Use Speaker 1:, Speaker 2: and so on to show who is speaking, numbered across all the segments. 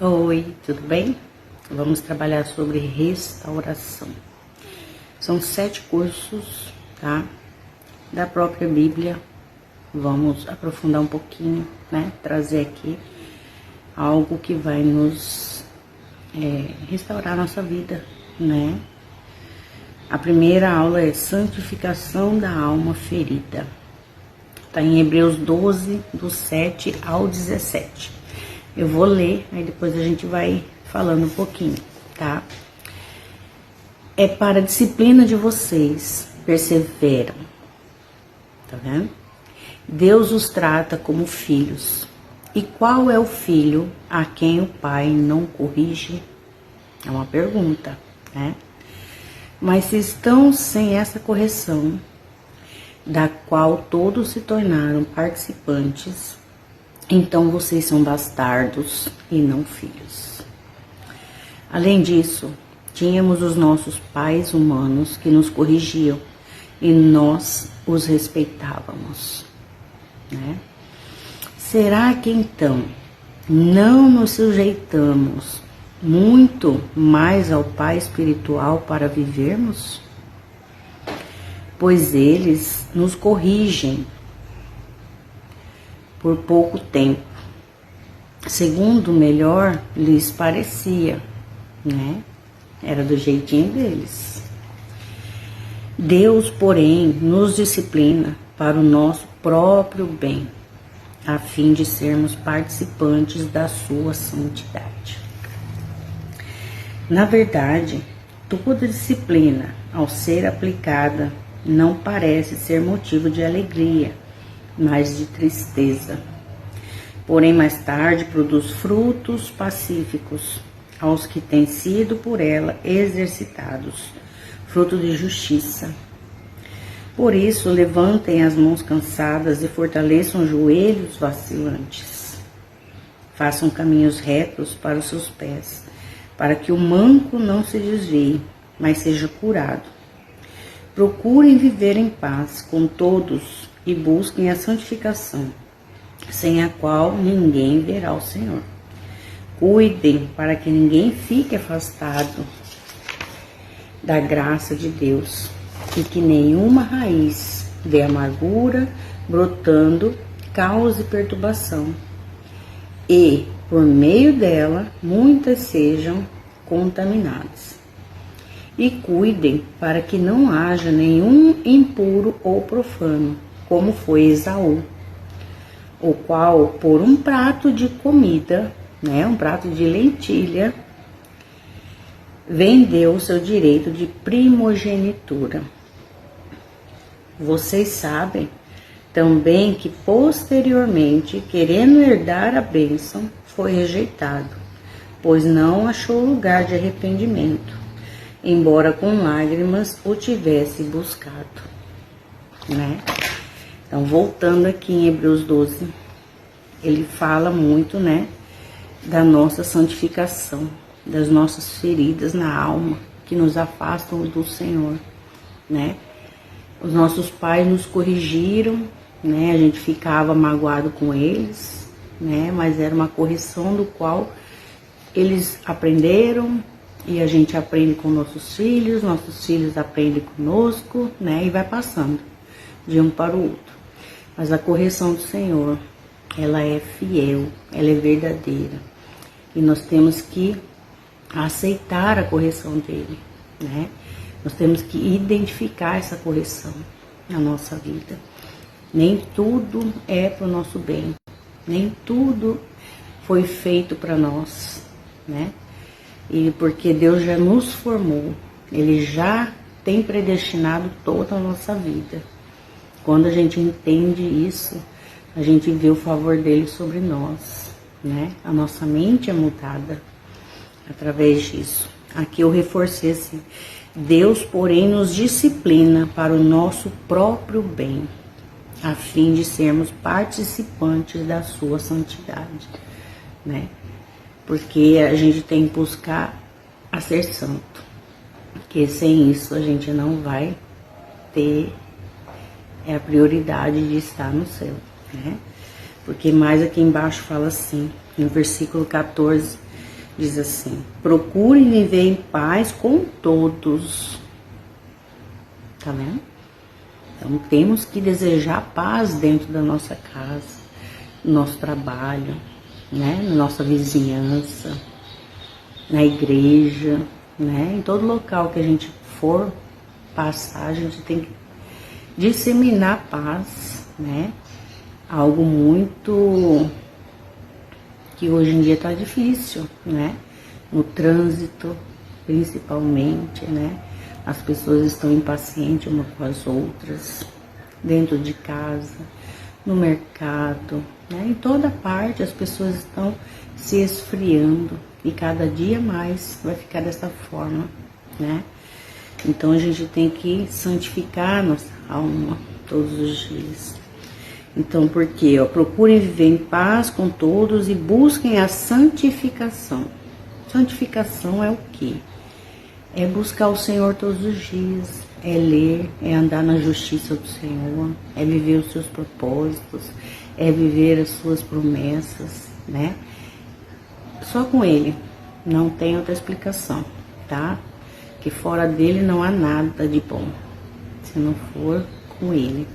Speaker 1: Oi, tudo bem? Vamos trabalhar sobre restauração. São 7 cursos, tá? Da própria Bíblia. Vamos aprofundar um pouquinho, né? Trazer aqui algo que vai nos restaurar a nossa vida, né? A primeira aula é santificação da alma ferida. Tá em Hebreus 12, do 7 ao 17. Eu vou ler, aí depois a gente vai falando um pouquinho, tá? É para a disciplina de vocês, perseveram, tá vendo? Deus os trata como filhos. E qual é o filho a quem o pai não corrige? É uma pergunta, né? Mas se estão sem essa correção, da qual todos se tornaram participantes, então vocês são bastardos e não filhos. Além disso, tínhamos os nossos pais humanos que nos corrigiam e nós os respeitávamos, né? Será que então não nos sujeitamos muito mais ao Pai espiritual para vivermos? Pois eles nos corrigem por pouco tempo, segundo melhor lhes parecia, né? Era do jeitinho deles. Deus, porém, nos disciplina para o nosso próprio bem, a fim de sermos participantes da sua santidade. Na verdade, toda disciplina, ao ser aplicada, não parece ser motivo de alegria, mas de tristeza. Porém, mais tarde produz frutos pacíficos aos que têm sido por ela exercitados, fruto de justiça. Por isso, levantem as mãos cansadas e fortaleçam os joelhos vacilantes. Façam caminhos retos para os seus pés, para que o manco não se desvie, mas seja curado. Procurem viver em paz com todos e busquem a santificação, sem a qual ninguém verá o Senhor. Cuidem para que ninguém fique afastado da graça de Deus e que nenhuma raiz de amargura brotando cause perturbação e, por meio dela, muitas sejam contaminadas. E cuidem para que não haja nenhum impuro ou profano, como foi Esaú, o qual, por um prato de comida, né, um prato de lentilha, vendeu o seu direito de primogenitura. Vocês sabem também que posteriormente, querendo herdar a bênção, foi rejeitado, pois não achou lugar de arrependimento, embora com lágrimas o tivesse buscado, né? Então, voltando aqui em Hebreus 12, ele fala muito, né, da nossa santificação, das nossas feridas na alma, que nos afastam do Senhor, né? Os nossos pais nos corrigiram, né? A gente ficava magoado com eles, né? Mas era uma correção do qual eles aprenderam e a gente aprende com nossos filhos aprendem conosco, né? E vai passando de um para o outro. Mas a correção do Senhor, ela é fiel, ela é verdadeira. E nós temos que aceitar a correção dele, né? Nós temos que identificar essa correção na nossa vida. Nem tudo é para o nosso bem, nem tudo foi feito para nós, né? E porque Deus já nos formou, Ele já tem predestinado toda a nossa vida. Quando a gente entende isso, a gente vê o favor dele sobre nós, né? A nossa mente é mudada através disso. Aqui eu reforcei assim: Deus, porém, nos disciplina para o nosso próprio bem, a fim de sermos participantes da sua santidade, né? Porque a gente tem que buscar a ser santo, porque sem isso a gente não vai ter a prioridade de estar no céu, né? Porque mais aqui embaixo fala assim, no versículo 14, diz assim: procurem viver em paz com todos. Tá vendo? Então temos que desejar paz dentro da nossa casa, no nosso trabalho, né? Na nossa vizinhança, na igreja, né? Em todo local que a gente for passar, a gente tem que disseminar paz, né? Algo muito que hoje em dia tá difícil, né? No trânsito, principalmente, né? As pessoas estão impacientes umas com as outras, dentro de casa, no mercado, né? Em toda parte as pessoas estão se esfriando e cada dia mais vai ficar dessa forma, né? Então a gente tem que santificar nossa alma todos os dias. Então, por quê? Procurem viver em paz com todos e busquem a santificação. Santificação é o quê? É buscar o Senhor todos os dias, é ler, é andar na justiça do Senhor, é viver os seus propósitos, é viver as suas promessas, né? Só com Ele, não tem outra explicação, tá? Que fora dele não há nada de bom, se não for com Ele,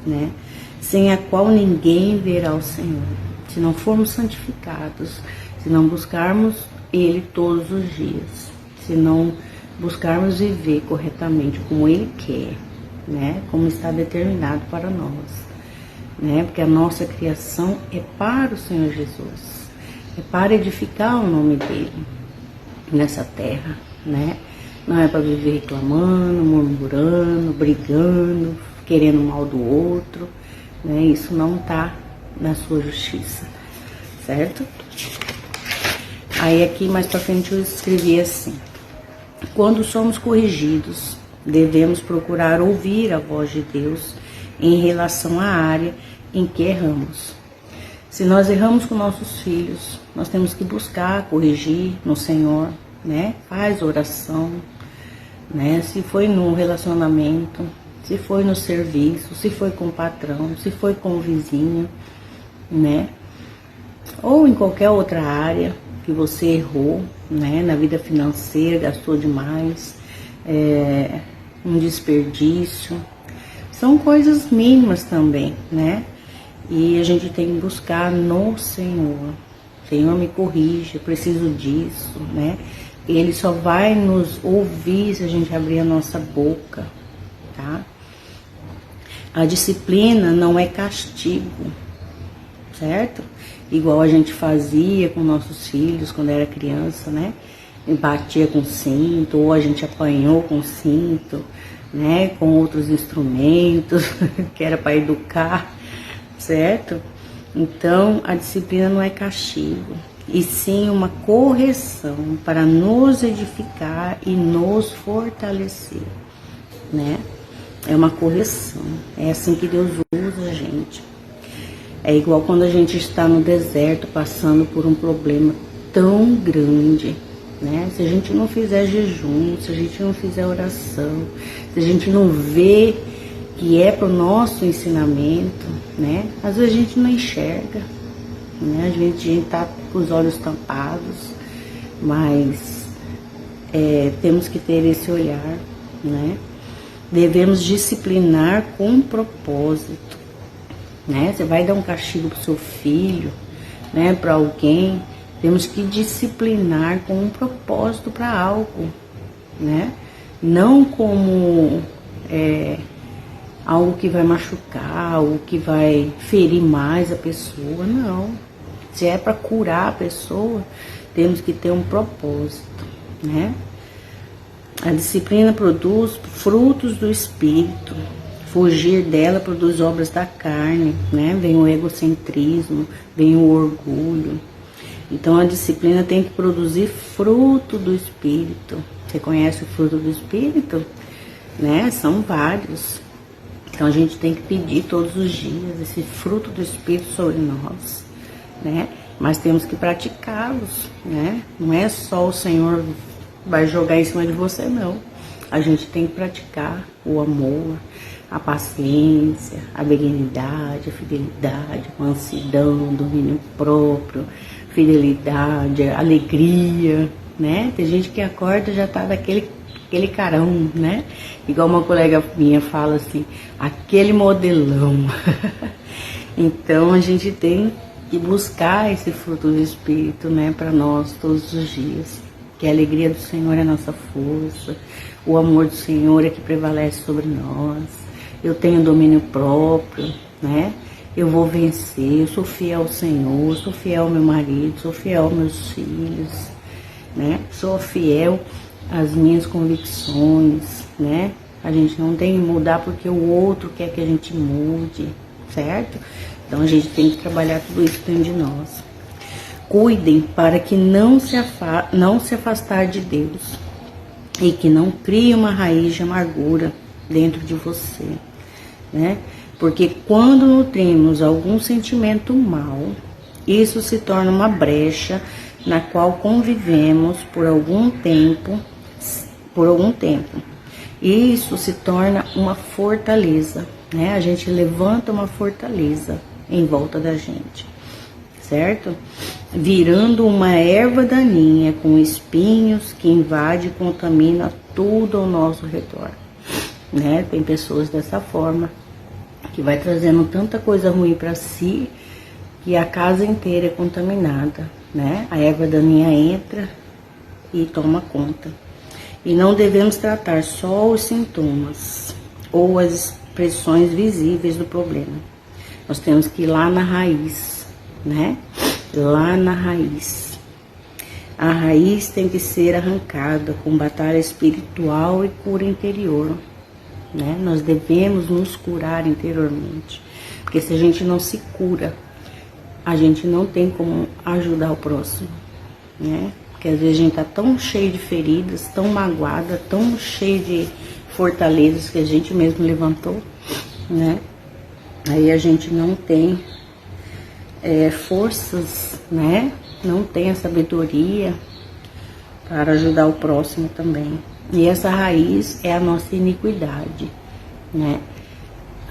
Speaker 1: né? Sem a qual ninguém verá o Senhor. Se não formos santificados, se não buscarmos Ele todos os dias, se não buscarmos viver corretamente como Ele quer, né? Como está determinado para nós, né? Porque a nossa criação é para o Senhor Jesus, é para edificar o nome dEle nessa terra, né? Não é para viver reclamando, murmurando, brigando, querendo o mal do outro, né? Isso não está na sua justiça, certo? Aí aqui mais para frente eu escrevi assim: quando somos corrigidos, devemos procurar ouvir a voz de Deus em relação à área em que erramos. Se nós erramos com nossos filhos, nós temos que buscar corrigir no Senhor, né? Faz oração, né? Se foi no relacionamento, se foi no serviço, se foi com o patrão, se foi com o vizinho, né? Ou em qualquer outra área que você errou, né? Na vida financeira, gastou demais, um desperdício. São coisas mínimas também, né? E a gente tem que buscar no Senhor. Senhor, me corrige, eu preciso disso, né? Ele só vai nos ouvir se a gente abrir a nossa boca, tá? A disciplina não é castigo, certo? Igual a gente fazia com nossos filhos quando era criança, né? Batia com cinto, ou a gente apanhou com cinto, né? Com outros instrumentos, que era para educar, certo? Então, a disciplina não é castigo, e sim uma correção para nos edificar e nos fortalecer, né? É uma correção, é assim que Deus usa a gente. É igual quando a gente está no deserto passando por um problema tão grande, né? Se a gente não fizer jejum, se a gente não fizer oração, se a gente não vê que é para o nosso ensinamento, né? Às vezes a gente não enxerga, né? A gente está com os olhos tampados, mas temos que ter esse olhar, né? Devemos disciplinar com propósito, né? Você vai dar um castigo para o seu filho, né? Para alguém, temos que disciplinar com um propósito para algo, né? Não como algo que vai machucar, algo que vai ferir mais a pessoa, não. Se é para curar a pessoa, temos que ter um propósito, né? A disciplina produz frutos do Espírito. Fugir dela produz obras da carne, né? Vem o egocentrismo, vem o orgulho. Então a disciplina tem que produzir fruto do Espírito. Você conhece o fruto do Espírito? Né? São vários. Então a gente tem que pedir todos os dias esse fruto do Espírito sobre nós, né? Mas temos que praticá-los, né? Não é só o Senhor vai jogar em cima de você, não. A gente tem que praticar o amor, a paciência, a benignidade, a fidelidade, a mansidão, o domínio próprio, fidelidade, alegria, né? Tem gente que acorda e já tá aquele carão, né? Igual uma colega minha fala assim, aquele modelão. Então a gente tem que buscar esse fruto do Espírito, né, para nós todos os dias. Que a alegria do Senhor é a nossa força, o amor do Senhor é que prevalece sobre nós. Eu tenho domínio próprio, né? Eu vou vencer, eu sou fiel ao Senhor, sou fiel ao meu marido, sou fiel aos meus filhos, né? Sou fiel às minhas convicções, né? A gente não tem que mudar porque o outro quer que a gente mude, certo? Então a gente tem que trabalhar tudo isso dentro de nós. Cuidem para que não se afastar de Deus e que não crie uma raiz de amargura dentro de você, né? Porque quando nutrimos algum sentimento mal, isso se torna uma brecha na qual convivemos por algum tempo. E isso se torna uma fortaleza, né? A gente levanta uma fortaleza em volta da gente, certo? Virando uma erva daninha com espinhos que invade e contamina tudo ao nosso redor, né? Tem pessoas dessa forma que vai trazendo tanta coisa ruim para si que a casa inteira é contaminada, né? A erva daninha entra e toma conta. E não devemos tratar só os sintomas ou as expressões visíveis do problema. Nós temos que ir lá na raiz, né? Lá na raiz. A raiz tem que ser arrancada com batalha espiritual e cura interior, né? Nós devemos nos curar interiormente, porque se a gente não se cura, a gente não tem como ajudar o próximo, né? Porque às vezes a gente tá tão cheio de feridas, tão magoada, tão cheio de fortalezas que a gente mesmo levantou, né? Aí a gente não tem forças, né? Não tem a sabedoria para ajudar o próximo também. E essa raiz é a nossa iniquidade, né?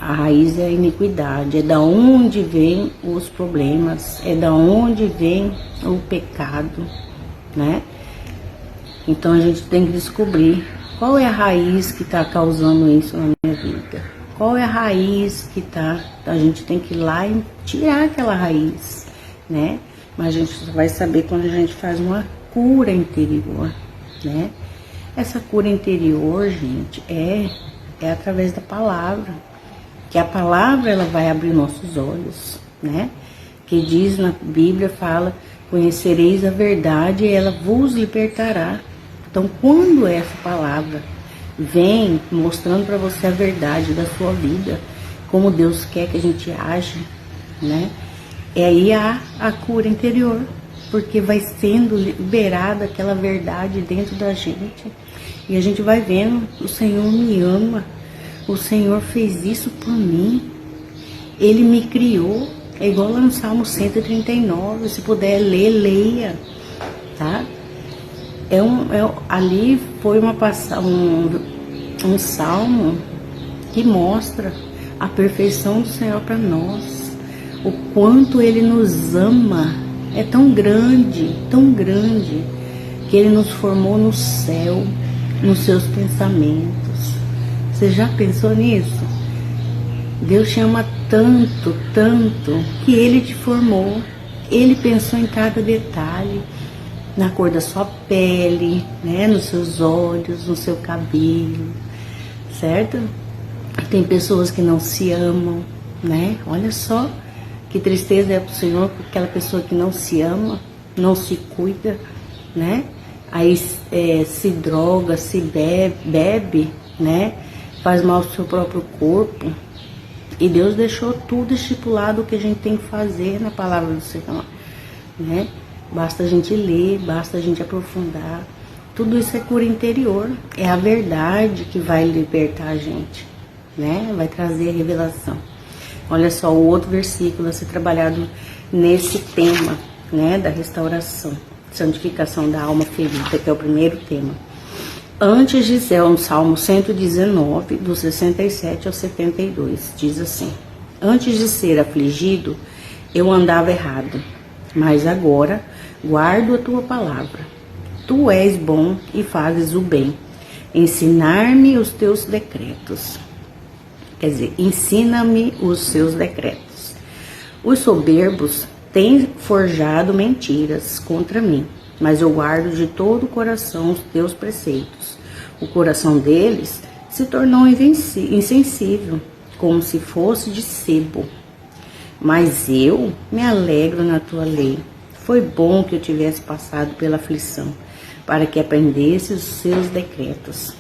Speaker 1: A raiz é a iniquidade, é da onde vem os problemas, é da onde vem o pecado, né? Então a gente tem que descobrir qual é a raiz que está causando isso na minha vida. Qual é a raiz que tá? A gente tem que ir lá e tirar aquela raiz, né? Mas a gente só vai saber quando a gente faz uma cura interior, né? Essa cura interior, gente, é através da palavra. Que a palavra, ela vai abrir nossos olhos, né? Que diz na Bíblia, fala, conhecereis a verdade e ela vos libertará. Então, quando essa palavra vem mostrando para você a verdade da sua vida, como Deus quer que a gente age, né? É aí a cura interior, porque vai sendo liberada aquela verdade dentro da gente. E a gente vai vendo, o Senhor me ama, o Senhor fez isso por mim, Ele me criou. É igual lá no Salmo 139, se puder ler, leia, tá? Ali foi um salmo que mostra a perfeição do Senhor para nós, o quanto Ele nos ama, é tão grande, que Ele nos formou no céu, nos seus pensamentos. Você já pensou nisso? Deus te ama tanto, que Ele te formou. Ele pensou em cada detalhe, na cor da sua pele, né, nos seus olhos, no seu cabelo, certo? Tem pessoas que não se amam, né? Olha só que tristeza é pro Senhor, porque aquela pessoa que não se ama, não se cuida, né? Aí se droga, se bebe, né? Faz mal ao seu próprio corpo. E Deus deixou tudo estipulado o que a gente tem que fazer na palavra do Senhor, né? Basta a gente ler, basta a gente aprofundar. Tudo isso é cura interior. É a verdade que vai libertar a gente, né? Vai trazer a revelação. Olha só, o outro versículo a ser trabalhado nesse tema, né? Da restauração, santificação da alma ferida, que é o primeiro tema. Antes de ser no Salmo 119, do 67 ao 72, diz assim: antes de ser afligido, eu andava errado, Mas agora guardo a tua palavra. Tu és bom e fazes o bem. Ensinar-me os teus decretos. Quer dizer, ensina-me os seus decretos. Os soberbos têm forjado mentiras contra mim, mas eu guardo de todo o coração os teus preceitos. O coração deles se tornou insensível, como se fosse de sebo. Mas eu me alegro na tua lei. Foi bom que eu tivesse passado pela aflição, para que aprendesse os seus decretos.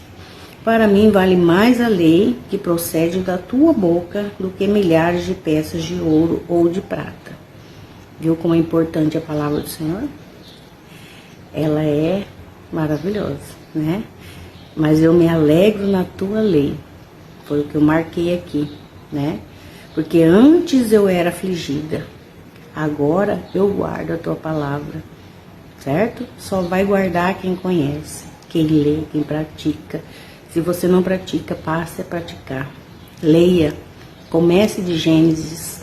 Speaker 1: Para mim vale mais a lei que procede da tua boca do que milhares de peças de ouro ou de prata. Viu como é importante a palavra do Senhor? Ela é maravilhosa, né? Mas eu me alegro na tua lei. Foi o que eu marquei aqui, né? Porque antes eu era afligida, agora eu guardo a tua palavra, certo? Só vai guardar quem conhece, quem lê, quem pratica. Se você não pratica, passe a praticar. Leia, comece de Gênesis,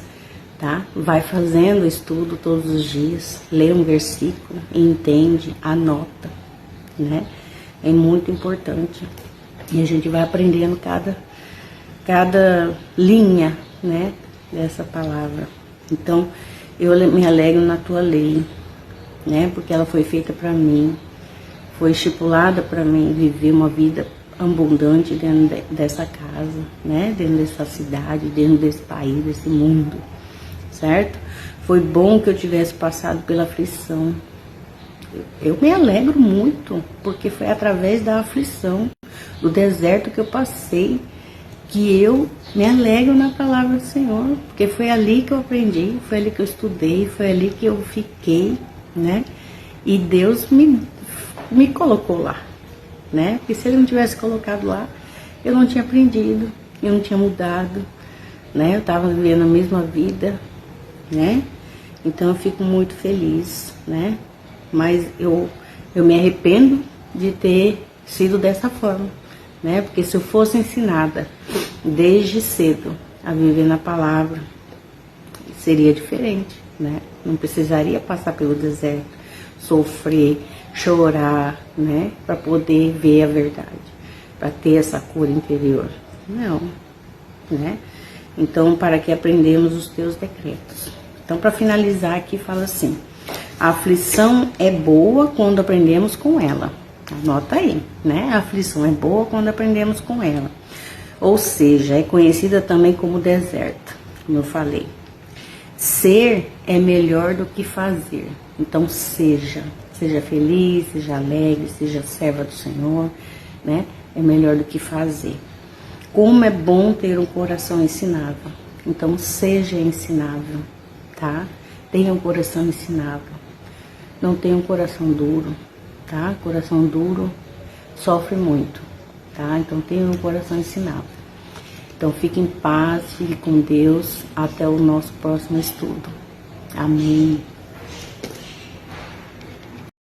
Speaker 1: tá? Vai fazendo estudo todos os dias, lê um versículo, entende, anota, né? É muito importante. E a gente vai aprendendo cada linha, né, dessa palavra. Então, eu me alegro na tua lei, né? Porque ela foi feita para mim, foi estipulada para mim viver uma vida abundante dentro dessa casa, né? Dentro dessa cidade, dentro desse país, desse mundo, certo? Foi bom que eu tivesse passado pela aflição. Eu me alegro muito, porque foi através da aflição, do deserto que eu passei, que eu me alegro na palavra do Senhor, porque foi ali que eu aprendi, foi ali que eu estudei, foi ali que eu fiquei, né? E Deus me colocou lá, né? Porque se Ele não tivesse colocado lá, eu não tinha aprendido, eu não tinha mudado, né? Eu estava vivendo a mesma vida, né? Então eu fico muito feliz, né? Mas eu me arrependo de ter sido dessa forma, né? Porque se eu fosse ensinada desde cedo a viver na palavra, seria diferente, né? Não precisaria passar pelo deserto, sofrer, chorar, né? Para poder ver a verdade, para ter essa cura interior. Não, né? Então, para que aprendemos os teus decretos. Então, para finalizar aqui, fala assim: a aflição é boa quando aprendemos com ela. Anota aí, né? A aflição é boa quando aprendemos com ela. Ou seja, é conhecida também como deserto, como eu falei. Ser é melhor do que fazer. Então, seja feliz, seja alegre, seja serva do Senhor, né? É melhor do que fazer. Como é bom ter um coração ensinável. Então, seja ensinável, tá? Tenha um coração ensinável. Não tenha um coração duro, tá? Coração duro sofre muito, tá? Então, tenha um coração ensinável. Então, fique em paz, fique com Deus. Até o nosso próximo estudo. Amém.